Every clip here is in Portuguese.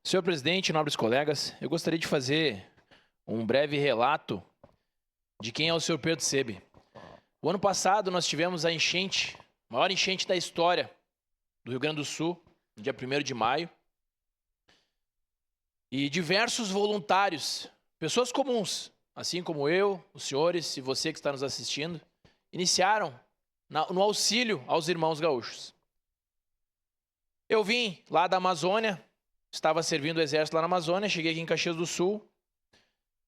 Senhor presidente, nobres colegas, eu gostaria de fazer um breve relato de quem é o senhor Pedro Sebe. O ano passado nós tivemos a enchente, a maior enchente da história do Rio Grande do Sul, no dia 1º de maio. E diversos voluntários, pessoas comuns, assim como eu, os senhores e você que está nos assistindo, iniciaram no auxílio aos irmãos gaúchos. Eu vim lá da Amazônia, estava servindo o exército lá na Amazônia, cheguei aqui em Caxias do Sul,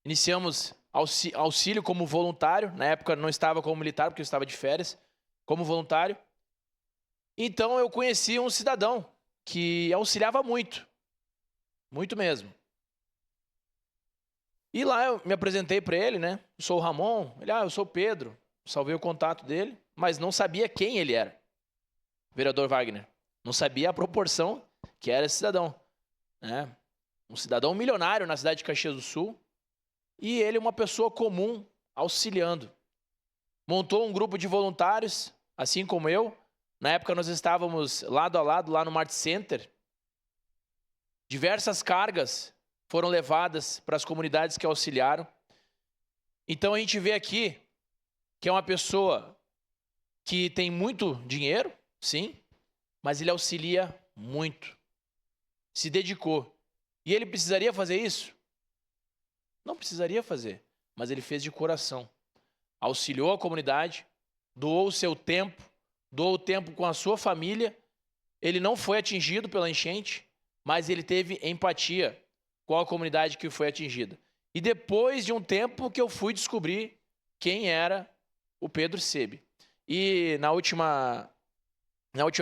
iniciamos auxílio como voluntário, na época não estava como militar, porque eu estava de férias, como voluntário. Então eu conheci um cidadão que auxiliava muito, muito mesmo. E lá eu me apresentei para ele, né? Eu sou o Ramon, ele, eu sou o Pedro, salvei o contato dele, mas não sabia quem ele era, vereador Wagner. Não sabia a proporção que era esse cidadão. Né? Um cidadão milionário na cidade de Caxias do Sul, e ele uma pessoa comum auxiliando. Montou um grupo de voluntários, assim como eu. Na época nós estávamos lado a lado lá no Mart Center. Diversas cargas foram levadas para as comunidades que auxiliaram. Então a gente vê aqui que é uma pessoa que tem muito dinheiro, sim, mas ele auxilia muito. Se dedicou. E ele precisaria fazer isso? Não precisaria fazer, mas ele fez de coração. Auxiliou a comunidade, doou o seu tempo, doou o tempo com a sua família. Ele não foi atingido pela enchente, mas ele teve empatia com a comunidade que foi atingida. E depois de um tempo que eu fui descobrir quem era o Pedro Sebe. E na última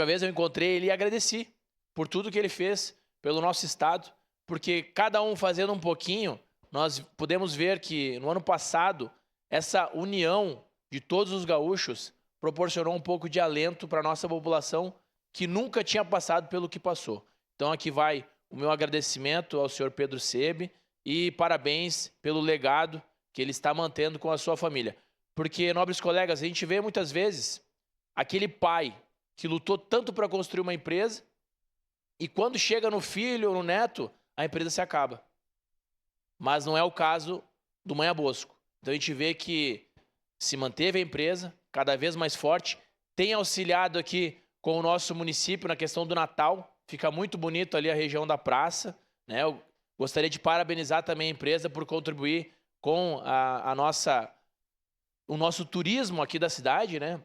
vez eu encontrei ele e agradeci por tudo que ele fez pelo nosso estado, porque cada um fazendo um pouquinho, nós podemos ver que no ano passado, essa união de todos os gaúchos proporcionou um pouco de alento para a nossa população que nunca tinha passado pelo que passou. Então aqui vai o meu agradecimento ao senhor Pedro Sebe e parabéns pelo legado que ele está mantendo com a sua família. Porque, nobres colegas, a gente vê muitas vezes aquele pai que lutou tanto para construir uma empresa e quando chega no filho ou no neto, a empresa se acaba. Mas não é o caso do Manha Bosco. Então a gente vê que se manteve a empresa cada vez mais forte, tem auxiliado aqui com o nosso município na questão do Natal, fica muito bonito ali a região da praça, né? Eu gostaria de parabenizar também a empresa por contribuir com o nosso turismo aqui da cidade, né?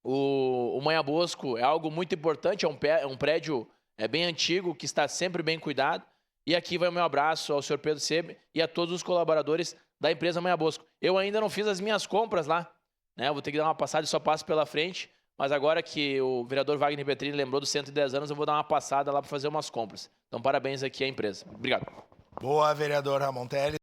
O Manha Bosco é algo muito importante, é um prédio bem antigo, que está sempre bem cuidado. E aqui vai o meu abraço ao senhor Pedro Sebe e a todos os colaboradores da empresa Manha Bosco. Eu ainda não fiz as minhas compras lá, né? Eu vou ter que dar uma passada e só passo pela frente, mas agora que o vereador Wagner Petrini lembrou dos 110 anos, eu vou dar uma passada lá para fazer umas compras. Então, parabéns aqui à empresa. Obrigado. Boa, vereador Ramon Teles.